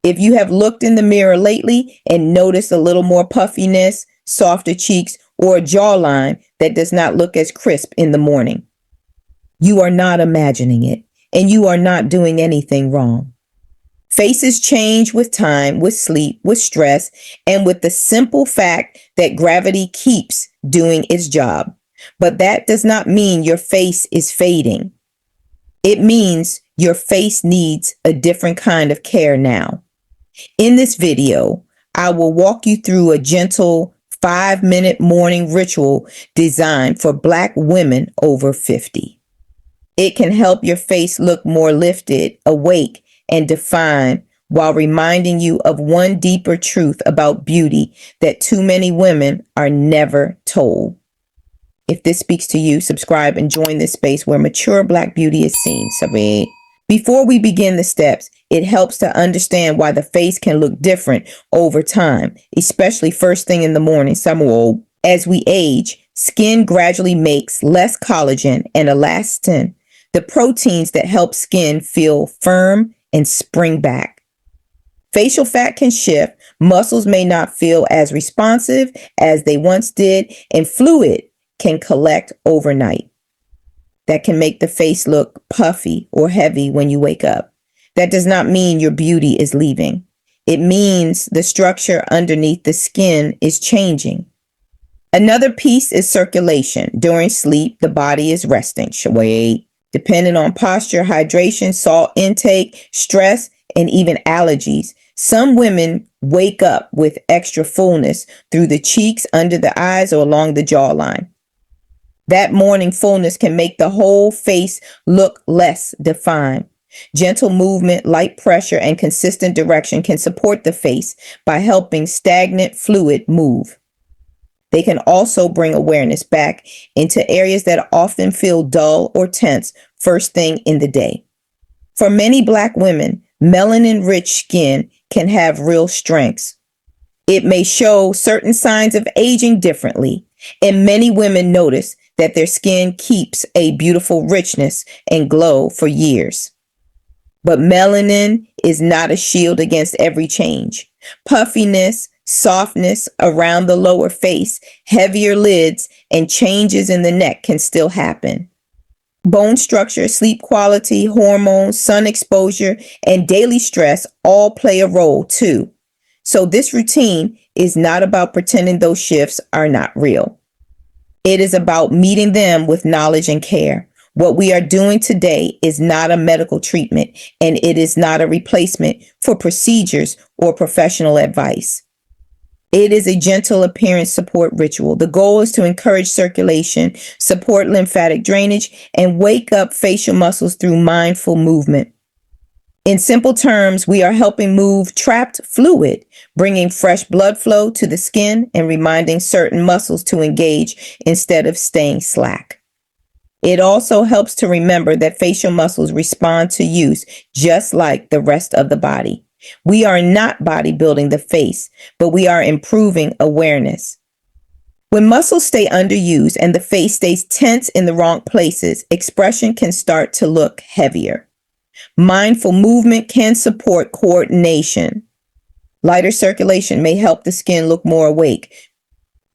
If you have looked in the mirror lately and noticed a little more puffiness, softer cheeks, or a jawline that does not look as crisp in the morning, you are not imagining it, and you are not doing anything wrong. Faces change with time, with sleep, with stress, and with the simple fact that gravity keeps doing its job. But that does not mean your face is fading. It means your face needs a different kind of care now. In this video, I will walk you through a gentle 5-minute morning ritual designed for Black women over 50. It can help your face look more lifted, awake, and defined while reminding you of one deeper truth about beauty that too many women are never told. If this speaks to you, subscribe and join this space where mature Black beauty is seen. Before we begin the steps, it helps to understand why the face can look different over time, especially first thing in the morning. As we age, skin gradually makes less collagen and elastin, the proteins that help skin feel firm and spring back. Facial fat can shift, muscles may not feel as responsive as they once did, and fluid can collect overnight. That can make the face look puffy or heavy when you wake up. That does not mean your beauty is leaving. It means the structure underneath the skin is changing. Another piece is circulation. During sleep, the body is resting. Depending on posture, hydration, salt intake, stress, and even allergies, some women wake up with extra fullness through the cheeks, under the eyes, or along the jawline. That morning fullness can make the whole face look less defined. Gentle movement, light pressure, and consistent direction can support the face by helping stagnant fluid move. They can also bring awareness back into areas that often feel dull or tense first thing in the day. For many Black women, melanin-rich skin can have real strengths. It may show certain signs of aging differently, and many women notice that their skin keeps a beautiful richness and glow for years. But melanin is not a shield against every change. Puffiness, softness around the lower face, heavier lids, and changes in the neck can still happen. Bone structure, sleep quality, hormones, sun exposure, and daily stress all play a role too. So this routine is not about pretending those shifts are not real. It is about meeting them with knowledge and care. What we are doing today is not a medical treatment, and it is not a replacement for procedures or professional advice. It is a gentle appearance support ritual. The goal is to encourage circulation, support lymphatic drainage, and wake up facial muscles through mindful movement. In simple terms, we are helping move trapped fluid, bringing fresh blood flow to the skin and reminding certain muscles to engage instead of staying slack. It also helps to remember that facial muscles respond to use just like the rest of the body. We are not bodybuilding the face, but we are improving awareness. When muscles stay underused and the face stays tense in the wrong places, expression can start to look heavier. Mindful movement can support coordination. Lighter circulation may help the skin look more awake.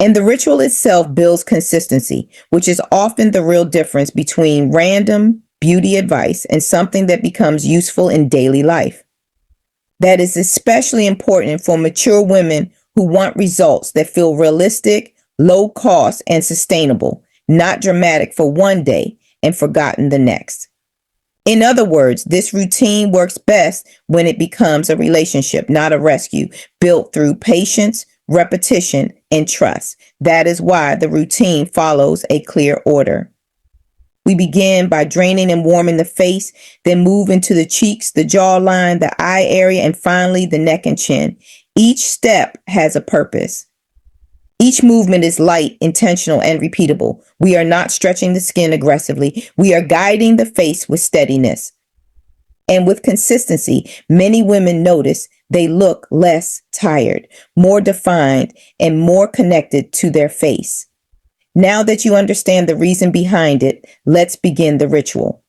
And the ritual itself builds consistency, which is often the real difference between random beauty advice and something that becomes useful in daily life. That is especially important for mature women who want results that feel realistic, low cost, and sustainable, not dramatic for one day and forgotten the next. In other words, this routine works best when it becomes a relationship, not a rescue, built through patience, repetition, and trust. That is why the routine follows a clear order. We begin by draining and warming the face, then move into the cheeks, the jawline, the eye area, and finally the neck and chin. Each step has a purpose. Each movement is light, intentional, and repeatable. We are not stretching the skin aggressively. We are guiding the face with steadiness. And with consistency, many women notice they look less tired, more defined, and more connected to their face. Now that you understand the reason behind it, let's begin the ritual.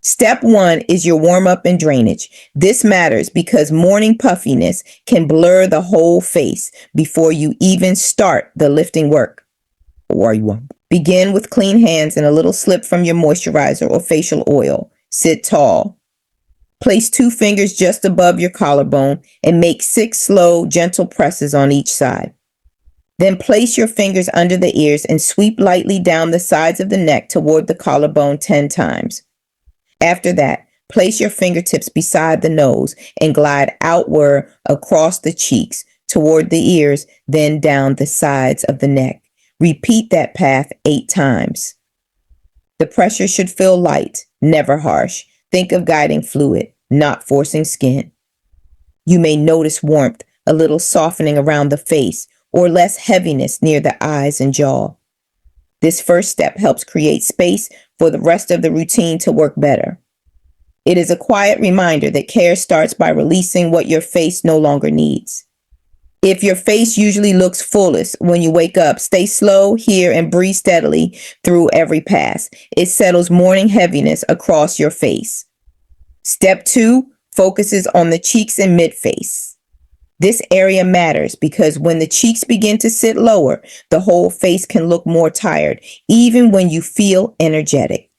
Step 1 is your warm-up and drainage. This matters because morning puffiness can blur the whole face before you even start the lifting work. Begin with clean hands and a little slip from your moisturizer or facial oil. Sit tall. Place 2 fingers just above your collarbone and make 6 slow, gentle presses on each side. Then place your fingers under the ears and sweep lightly down the sides of the neck toward the collarbone 10 times. After that, place your fingertips beside the nose and glide outward across the cheeks toward the ears, then down the sides of the neck. Repeat that path 8 times. The pressure should feel light, never harsh. Think of guiding fluid, not forcing skin. You may notice warmth, a little softening around the face, or less heaviness near the eyes and jaw. This first step helps create space for the rest of the routine to work better. It is a quiet reminder that care starts by releasing what your face no longer needs. If your face usually looks fullest when you wake up, stay slow here and breathe steadily through every pass. It settles morning heaviness across your face. Step 2 focuses on the cheeks and midface. This area matters because when the cheeks begin to sit lower, the whole face can look more tired, even when you feel energetic.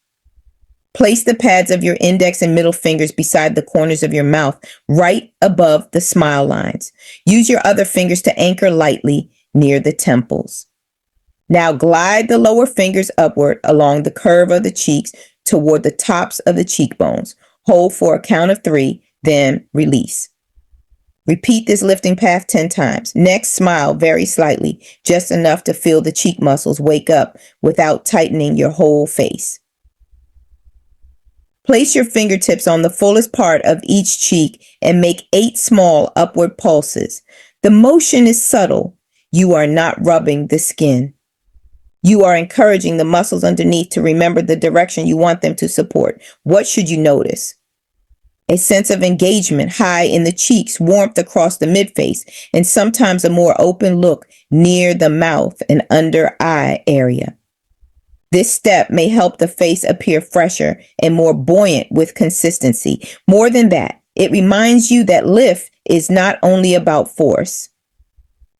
Place the pads of your index and middle fingers beside the corners of your mouth, right above the smile lines. Use your other fingers to anchor lightly near the temples. Now glide the lower fingers upward along the curve of the cheeks toward the tops of the cheekbones. Hold for a count of 3, then release. Repeat this lifting path 10 times. Next, smile very slightly, just enough to feel the cheek muscles wake up without tightening your whole face. Place your fingertips on the fullest part of each cheek and make 8 small upward pulses. The motion is subtle. You are not rubbing the skin. You are encouraging the muscles underneath to remember the direction you want them to support. What should you notice? A sense of engagement high in the cheeks, warmth across the midface, and sometimes a more open look near the mouth and under eye area. This step may help the face appear fresher and more buoyant with consistency. More than that, it reminds you that lift is not only about force.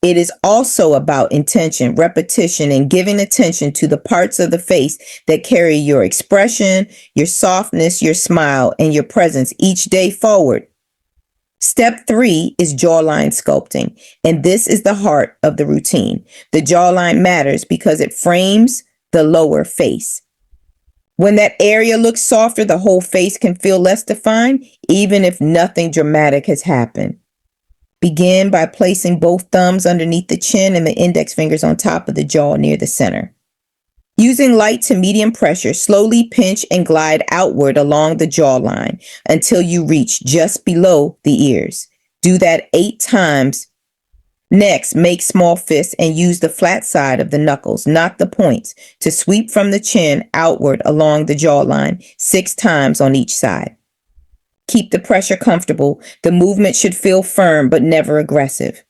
It is also about intention, repetition, and giving attention to the parts of the face that carry your expression, your softness, your smile, and your presence each day forward. Step 3 is jawline sculpting, and this is the heart of the routine. The jawline matters because it frames the lower face. When that area looks softer, the whole face can feel less defined, even if nothing dramatic has happened. Begin by placing both thumbs underneath the chin and the index fingers on top of the jaw near the center. Using light to medium pressure, slowly pinch and glide outward along the jawline until you reach just below the ears. Do that 8 times. Next, make small fists and use the flat side of the knuckles, not the points, to sweep from the chin outward along the jawline 6 times on each side. Keep the pressure comfortable. The movement should feel firm but never aggressive.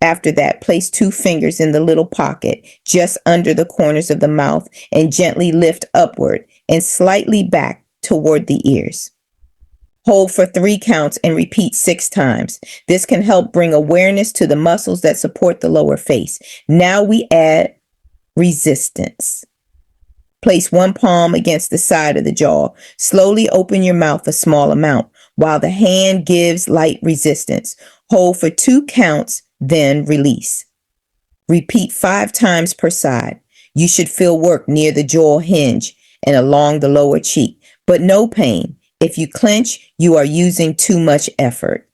After that, place 2 fingers in the little pocket just under the corners of the mouth and gently lift upward and slightly back toward the ears. Hold for 3 counts and repeat 6 times. This can help bring awareness to the muscles that support the lower face. Now we add resistance. Place 1 palm against the side of the jaw. Slowly open your mouth a small amount while the hand gives light resistance. Hold for 2 counts, then release. Repeat 5 times per side. You should feel work near the jaw hinge and along the lower cheek, but no pain. If you clench, you are using too much effort.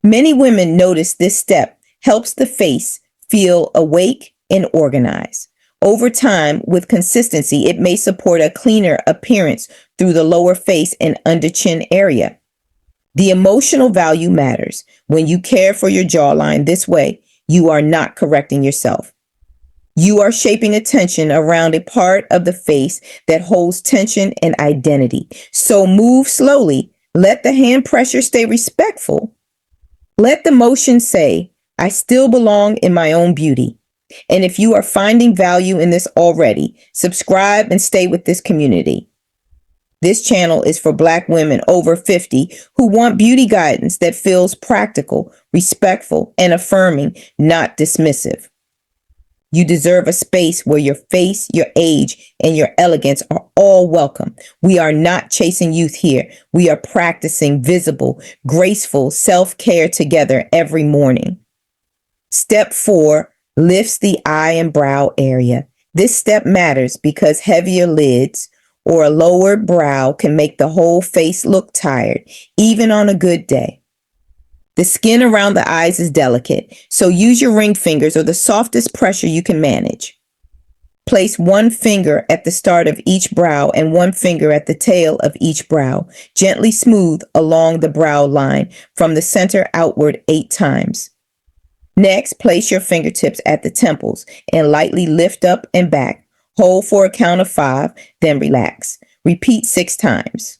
Many women notice this step helps the face feel awake and organized. Over time, with consistency, it may support a cleaner appearance through the lower face and under chin area. The emotional value matters. When you care for your jawline this way, you are not correcting yourself. You are shaping attention around a part of the face that holds tension and identity. So move slowly. Let the hand pressure stay respectful. Let the motion say, I still belong in my own beauty. And if you are finding value in this already, subscribe and stay with this community. This channel is for Black women over 50 who want beauty guidance that feels practical, respectful, and affirming, not dismissive. You deserve a space where your face, your age, and your elegance are all welcome. We are not chasing youth here. We are practicing visible, graceful self-care together every morning. Step 4 lifts the eye and brow area. This step matters because heavier lids or a lowered brow can make the whole face look tired, even on a good day. The skin around the eyes is delicate, so use your ring fingers or the softest pressure you can manage. Place one finger at the start of each brow and one finger at the tail of each brow. Gently smooth along the brow line from the center outward 8 times. Next, place your fingertips at the temples and lightly lift up and back. Hold for a count of 5, then relax. Repeat 6 times.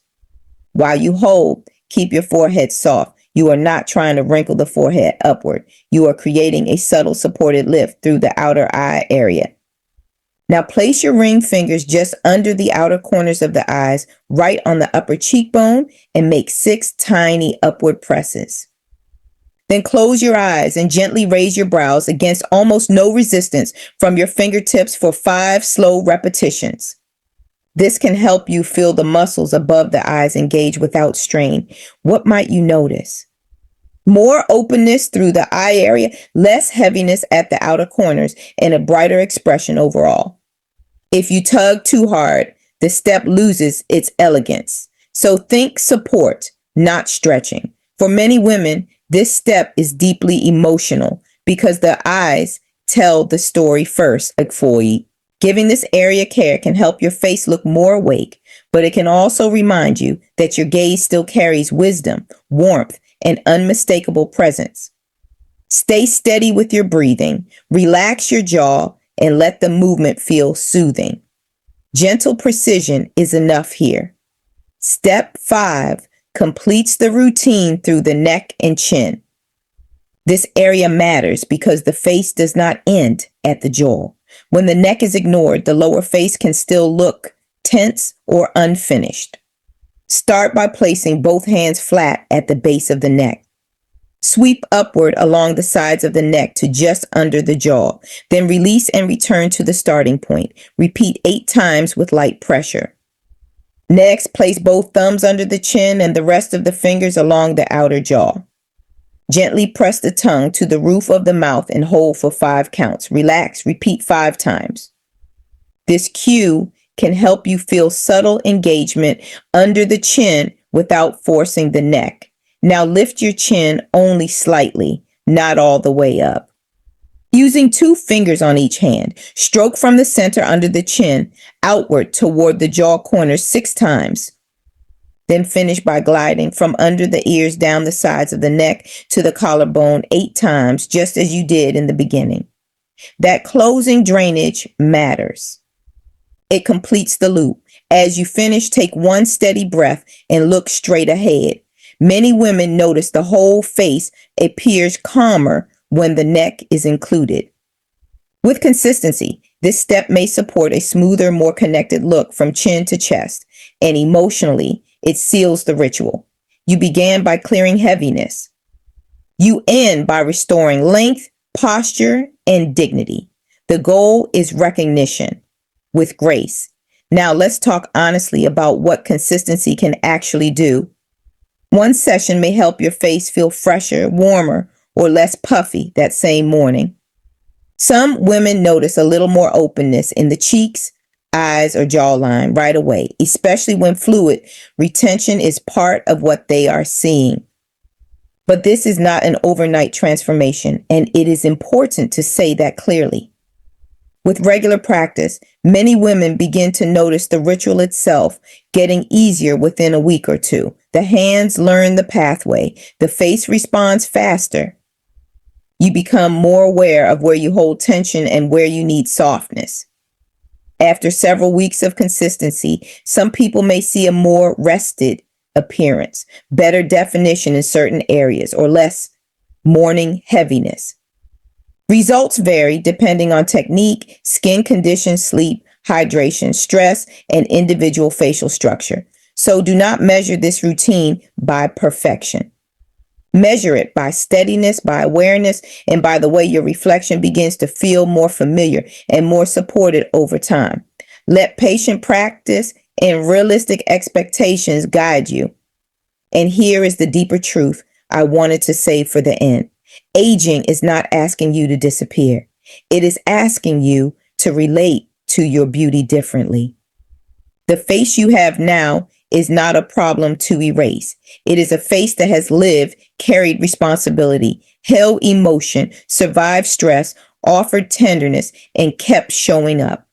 While you hold, keep your forehead soft. You are not trying to wrinkle the forehead upward. You are creating a subtle supported lift through the outer eye area. Now place your ring fingers just under the outer corners of the eyes, right on the upper cheekbone, and make 6 tiny upward presses. Then close your eyes and gently raise your brows against almost no resistance from your fingertips for 5 slow repetitions. This can help you feel the muscles above the eyes engage without strain. What might you notice? More openness through the eye area, less heaviness at the outer corners, and a brighter expression overall. If you tug too hard, the step loses its elegance. So think support, not stretching. For many women, this step is deeply emotional because the eyes tell the story first. Exfoliate. Giving this area care can help your face look more awake, but it can also remind you that your gaze still carries wisdom, warmth, and unmistakable presence. Stay steady with your breathing, relax your jaw, and let the movement feel soothing. Gentle precision is enough here. Step 5 completes the routine through the neck and chin. This area matters because the face does not end at the jaw. When the neck is ignored, the lower face can still look tense or unfinished. Start by placing both hands flat at the base of the neck. Sweep upward along the sides of the neck to just under the jaw. Then release and return to the starting point. Repeat 8 times with light pressure. Next, place both thumbs under the chin and the rest of the fingers along the outer jaw. Gently press the tongue to the roof of the mouth and hold for 5 counts. Relax, repeat 5 times. This cue can help you feel subtle engagement under the chin without forcing the neck. Now lift your chin only slightly, not all the way up. Using 2 fingers on each hand, stroke from the center under the chin outward toward the jaw corners 6 times. Then finish by gliding from under the ears down the sides of the neck to the collarbone 8 times, just as you did in the beginning. That closing drainage matters. It completes the loop. As you finish, take one steady breath and look straight ahead. Many women notice the whole face appears calmer when the neck is included. With consistency, this step may support a smoother, more connected look from chin to chest, and emotionally, it seals the ritual. You began by clearing heaviness. You end by restoring length, posture, and dignity. The goal is recognition with grace. Now let's talk honestly about what consistency can actually do. One session may help your face feel fresher, warmer, or less puffy that same morning. Some women notice a little more openness in the cheeks, eyes, or jawline right away, especially when fluid retention is part of what they are seeing. But this is not an overnight transformation, and it is important to say that clearly. With regular practice, many women begin to notice the ritual itself getting easier within a week or 2. The hands learn the pathway. The face responds faster. You become more aware of where you hold tension and where you need softness. After several weeks of consistency, some people may see a more rested appearance, better definition in certain areas, or less morning heaviness. Results vary depending on technique, skin condition, sleep, hydration, stress, and individual facial structure. So do not measure this routine by perfection. Measure it by steadiness, by awareness, and by the way your reflection begins to feel more familiar and more supported over time. Let patient practice and realistic expectations guide you. And here is the deeper truth I wanted to say for the end. Aging is not asking you to disappear. It is asking you to relate to your beauty differently. The face you have now is not a problem to erase. It is a face that has lived, carried responsibility, held emotion, survived stress, offered tenderness, and kept showing up.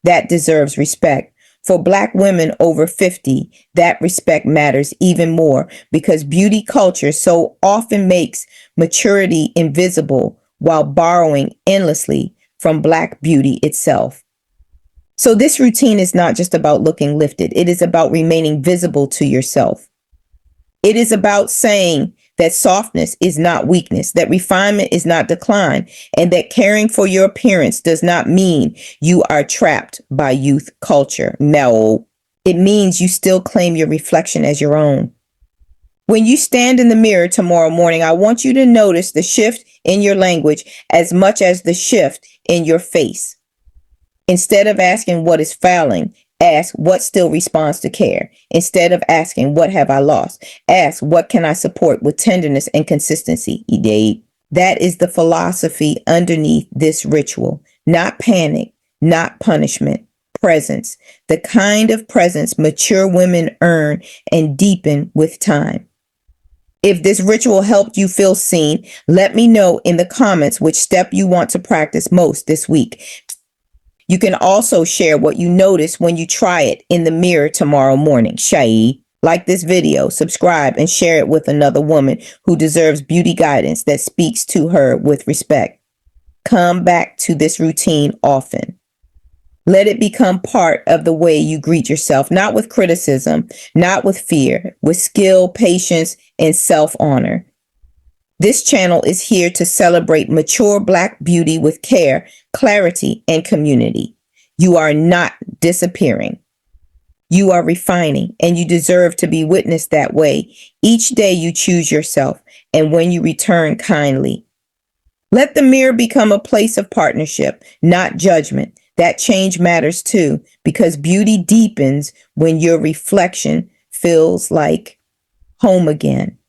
That deserves respect. For Black women over 50, that respect matters even more because beauty culture so often makes maturity invisible while borrowing endlessly from Black beauty itself. So this routine is not just about looking lifted. It is about remaining visible to yourself. It is about saying that softness is not weakness, that refinement is not decline, and that caring for your appearance does not mean you are trapped by youth culture. No, it means you still claim your reflection as your own. When you stand in the mirror tomorrow morning, I want you to notice the shift in your language as much as the shift in your face. Instead of asking what is failing, ask what still responds to care. Instead of asking what have I lost, ask what can I support with tenderness and consistency. That is the philosophy underneath this ritual. Not panic, not punishment, presence. The kind of presence mature women earn and deepen with time. If this ritual helped you feel seen, let me know in the comments which step you want to practice most this week. You can also share what you notice when you try it in the mirror tomorrow morning. Like this video, subscribe, and share it with another woman who deserves beauty guidance that speaks to her with respect. Come back to this routine often. Let it become part of the way you greet yourself, not with criticism, not with fear, with skill, patience, and self-honor. This channel is here to celebrate mature Black beauty with care, clarity, and community. You are not disappearing. You are refining, and you deserve to be witnessed that way. Each day you choose yourself, and when you return kindly. Let the mirror become a place of partnership, not judgment. That change matters too, because beauty deepens when your reflection feels like home again.